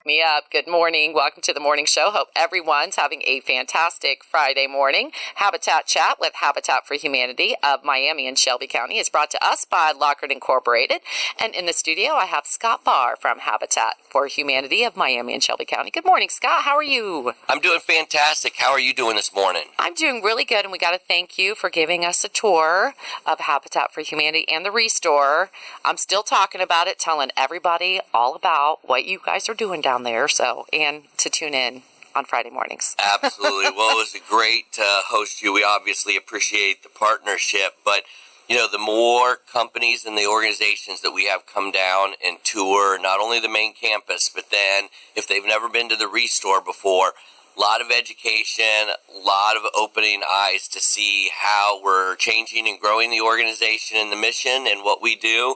Me up. Good morning. Welcome to the morning show. Hope everyone's having a fantastic Friday morning. Habitat Chat with Habitat for Humanity of Miami and Shelby County is brought to us by Lockhart Incorporated. And in the studio, I have Scott Barr from Habitat for Humanity of Miami and Shelby County. Good morning, Scott. How are you? I'm doing fantastic. How are you doing this morning? I'm doing really good, and we got to thank you for giving us a tour of Habitat for Humanity and the Restore. I'm still talking about it, telling everybody all about what you guys are doing down there, and to tune in on Friday mornings. Absolutely. Well, it was great to host you. We obviously appreciate the partnership, but the more companies and the organizations that we have come down and tour not only the main campus, but then if they've never been to the Restore before, a lot of education, a lot of opening eyes to see how we're changing and growing the organization and the mission and what we do.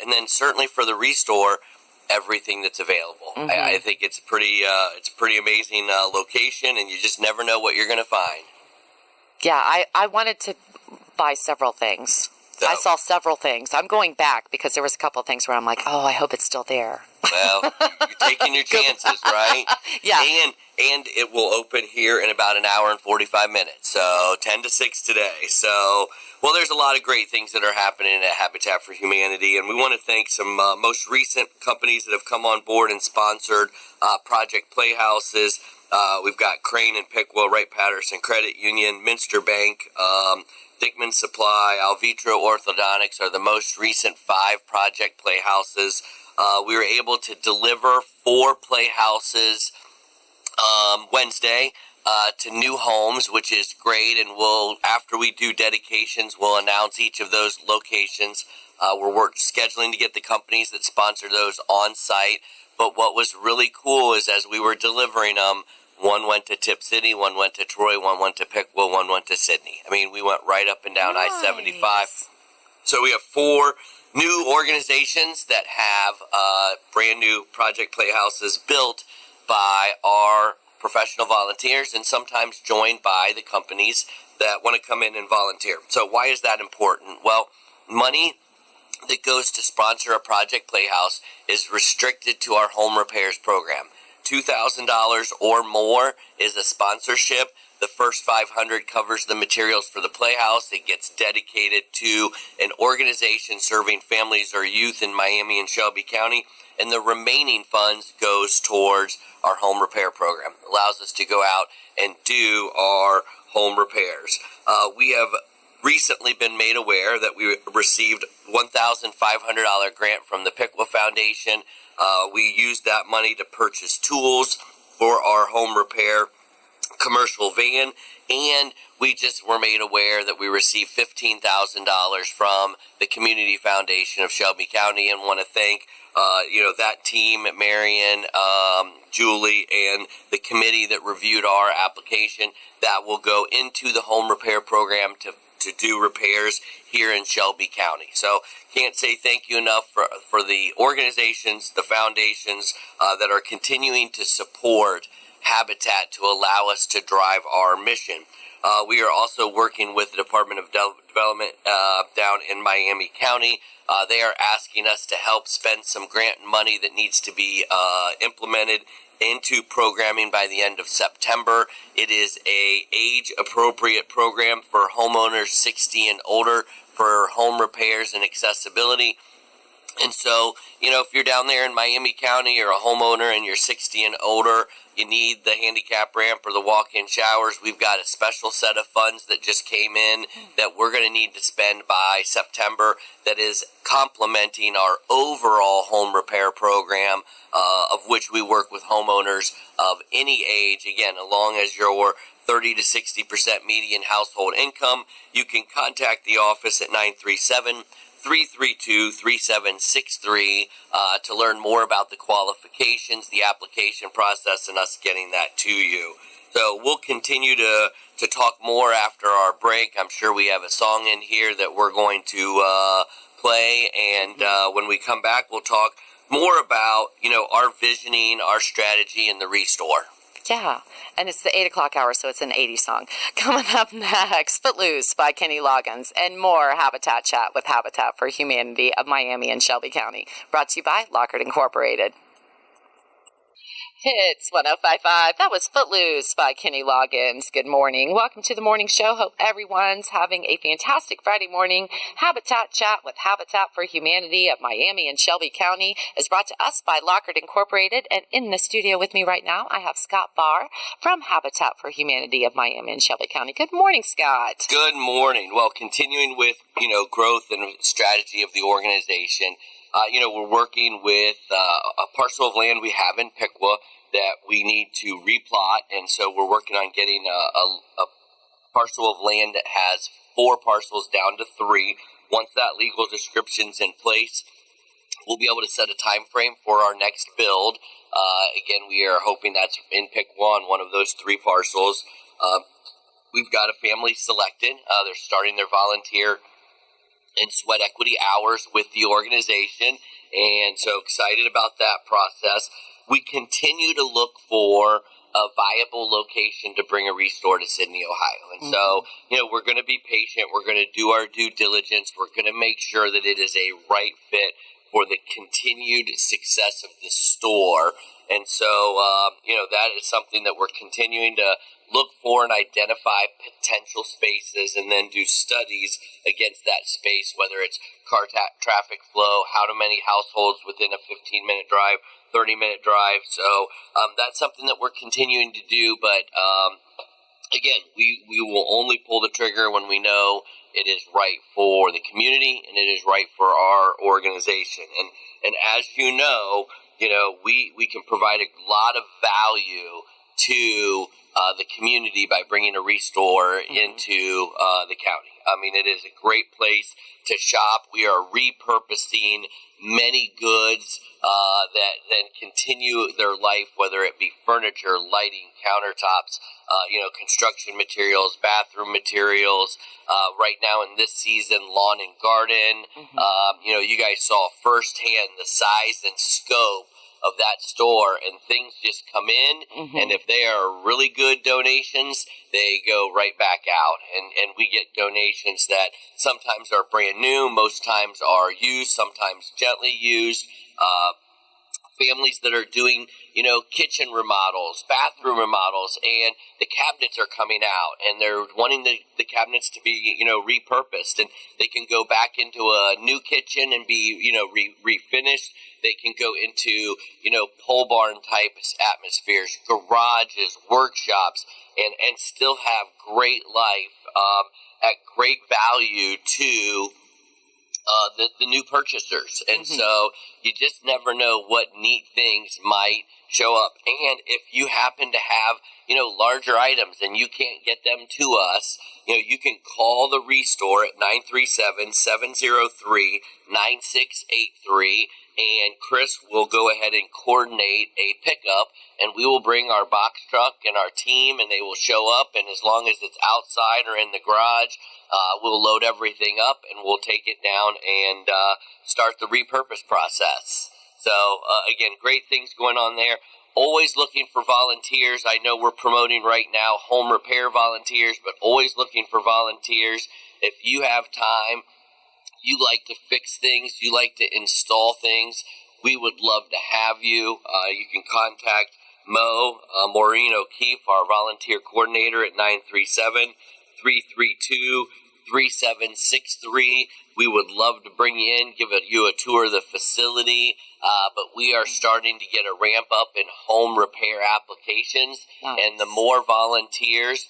And then certainly for the Restore, everything that's available. Mm-hmm. I think it's a pretty amazing location, and you just never know what you're going to find. Yeah, I wanted to buy several things. So, I saw several things. I'm going back because there was a couple of things where I'm like, I hope it's still there. Well, you're taking your chances, right? Yeah. And it will open here in about an hour and 45 minutes, so 10 to 6 today. So, well, there's a lot of great things that are happening at Habitat for Humanity, and we want to thank some most recent companies that have come on board and sponsored Project Playhouses. We've got Crane and Pickwill, Wright-Patterson Credit Union, Minster Bank, Dickman Supply, Alvitro Orthodontics are the most recent 5 Project Playhouses. We were able to deliver 4 Playhouses Wednesday to new homes, which is great, and after we do dedications, we'll announce each of those locations. We're scheduling to get the companies that sponsor those on site, but what was really cool is as we were delivering them, one went to Tip City, one went to Troy, one went to Pickwill, one went to Sydney. I mean, we went right up and down I-75. So we have 4 new organizations that have brand new Project Playhouses built by our professional volunteers and sometimes joined by the companies that want to come in and volunteer. So why is that important? Well, money that goes to sponsor a Project Playhouse is restricted to our home repairs program. $2,000 or more is a sponsorship. The first $500 covers the materials for the Playhouse. It gets dedicated to an organization serving families or youth in Miami and Shelby County, and the remaining funds goes towards our home repair program. It allows us to go out and do our home repairs. We have recently been made aware that we received $1,500 grant from the Pickwill Foundation. We used that money to purchase tools for our home repair commercial van, and we just were made aware that we received $15,000 from the Community Foundation of Shelby County, and want to thank that team, Marion, Julie, and the committee that reviewed our application. That will go into the home repair program to do repairs here in Shelby County. So can't say thank you enough for the organizations, the foundations that are continuing to support Habitat to allow us to drive our mission. We are also working with the Department of Development down in Miami County. They are asking us to help spend some grant money that needs to be implemented into programming by the end of September. It is a age-appropriate program for homeowners 60 and older for home repairs and accessibility. And so, if you're down there in Miami County, you're a homeowner and you're 60 and older, you need the handicap ramp or the walk-in showers, we've got a special set of funds that just came in that we're going to need to spend by September that is complementing our overall home repair program, of which we work with homeowners of any age, again, as long as you're 30 to 60% median household income. You can contact the office at 937-332-3763 to learn more about the qualifications, the application process, and us getting that to you. So we'll continue to talk more after our break. I'm sure we have a song in here that we're going to play, and when we come back, we'll talk more about, our visioning, our strategy, and the Restore. Yeah, and it's the 8 o'clock hour, so it's an 80s song. Coming up next, Footloose by Kenny Loggins, and more Habitat Chat with Habitat for Humanity of Miami and Shelby County. Brought to you by Lockhart Incorporated. Hits 1055. That was Footloose by Kenny Loggins. Good morning. Welcome to the morning show. Hope everyone's having a fantastic Friday morning. Habitat Chat with Habitat for Humanity of Miami and Shelby County is brought to us by Lockhart Incorporated. And in the studio with me right now, I have Scott Barr from Habitat for Humanity of Miami and Shelby County. Good morning, Scott. Good morning. Well, continuing with, growth and strategy of the organization, we're working with a parcel of land we have in Piqua that we need to replot, and so we're working on getting a parcel of land that has 4 parcels down to 3. Once that legal description's in place, we'll be able to set a time frame for our next build. Again, we are hoping that's in Piqua on one of those 3 parcels. We've got a family selected. They're starting their volunteer and sweat equity hours with the organization, and so excited about that process. We continue to look for a viable location to bring a restore to Sydney, Ohio. And so, we're going to be patient. We're going to do our due diligence. We're going to make sure that it is a right fit for the continued success of the store. And so, that is something that we're continuing to look for and identify potential spaces and then do studies against that space, whether it's car traffic flow, how many households within a 15-minute drive, 30-minute drive. So that's something that we're continuing to do. But, again, we will only pull the trigger when we know it is right for the community and it is right for our organization. And as you know, we can provide a lot of value to the community by bringing a restore into the county. I mean, it is a great place to shop. We are repurposing many goods that then continue their life, whether it be furniture, lighting, countertops, construction materials, bathroom materials. Right now in this season, lawn and garden. You guys saw firsthand the size and scope of that store, and things just come in, and if they are really good donations, they go right back out, and we get donations that sometimes are brand new, most times are used, sometimes gently used, families that are doing, kitchen remodels, bathroom remodels, and the cabinets are coming out, and they're wanting the cabinets to be, repurposed, and they can go back into a new kitchen and be, refinished. They can go into, pole barn type atmospheres, garages, workshops, and still have great life at great value to the new purchasers. And so you just never know what neat things might show up. And if you happen to have, larger items and you can't get them to us, you can call the Restore at 937-703-9683, and Chris will go ahead and coordinate a pickup, and we will bring our box truck and our team, and they will show up, and as long as it's outside or in the garage, we'll load everything up, and we'll take it down and start the repurpose process. So, again, great things going on there. Always looking for volunteers. I know we're promoting right now home repair volunteers, but always looking for volunteers. If you have time, you like to fix things, you like to install things, we would love to have you. You can contact Maureen O'Keefe, our volunteer coordinator, at 937-332-3763. We would love to bring you in, give you a tour of the facility, but we are starting to get a ramp up in home repair applications, and the more volunteers,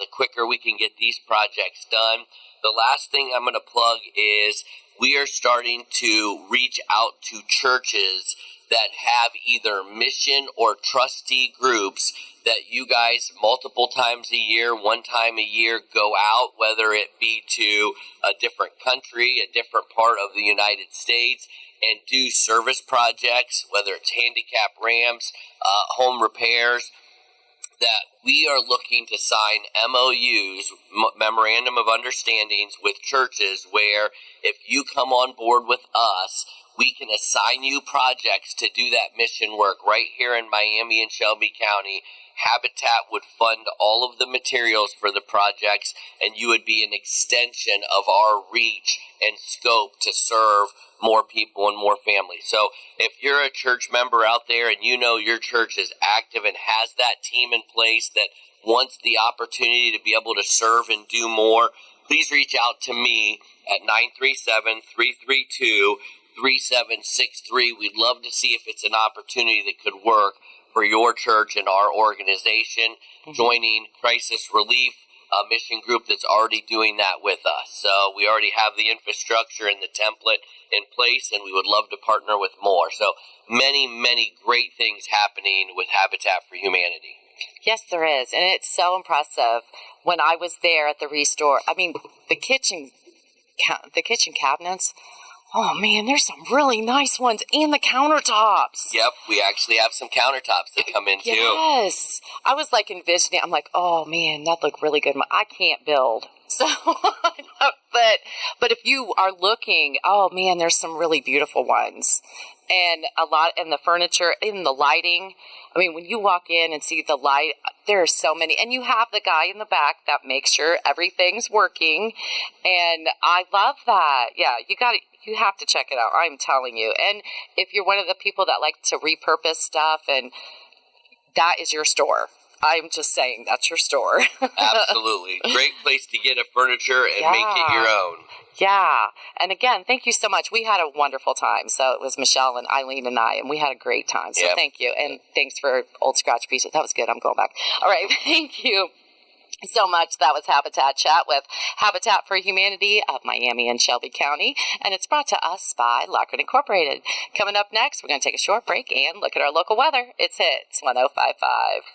the quicker we can get these projects done. The last thing I'm going to plug is we are starting to reach out to churches that have either mission or trustee groups that you guys multiple times a year, one time a year, go out, whether it be to a different country, a different part of the United States, and do service projects, whether it's handicap ramps, home repairs, that we are looking to sign MOUs, Memorandum of Understandings, with churches where if you come on board with us, we can assign you projects to do that mission work right here in Miami and Shelby County. Habitat would fund all of the materials for the projects, and you would be an extension of our reach and scope to serve more people and more families. So if you're a church member out there and you know your church is active and has that team in place that wants the opportunity to be able to serve and do more, please reach out to me at 937-332-3763. We'd love to see if it's an opportunity that could work for your church and our organization, joining Crisis Relief, a mission group that's already doing that with us. So we already have the infrastructure and the template in place, and we would love to partner with more. So many, many great things happening with Habitat for Humanity. Yes, there is, and it's so impressive. When I was there at the Restore, I mean, the kitchen cabinets. Oh man, there's some really nice ones, and the countertops. Yep, we actually have some countertops that come in too. Yes, I was like envisioning. I'm like, oh man, that looked really good. I can't build, so but if you are looking, oh man, there's some really beautiful ones. And the furniture, and the lighting. I mean, when you walk in and see the light, there are so many. And you have the guy in the back that makes sure everything's working. And I love that. Yeah, you have to check it out. I'm telling you. And if you're one of the people that like to repurpose stuff, and that is your store. I'm just saying, that's your store. Absolutely. Great place to get a furniture and make it your own. Yeah. And again, thank you so much. We had a wonderful time. So it was Michelle and Eileen and I, and we had a great time. So thank you. And thanks for Old Scratch Pieces. That was good. I'm going back. All right. Thank you so much. That was Habitat Chat with Habitat for Humanity of Miami and Shelby County. And it's brought to us by Lockhart Incorporated. Coming up next, we're going to take a short break and look at our local weather. It's Hits 105.5.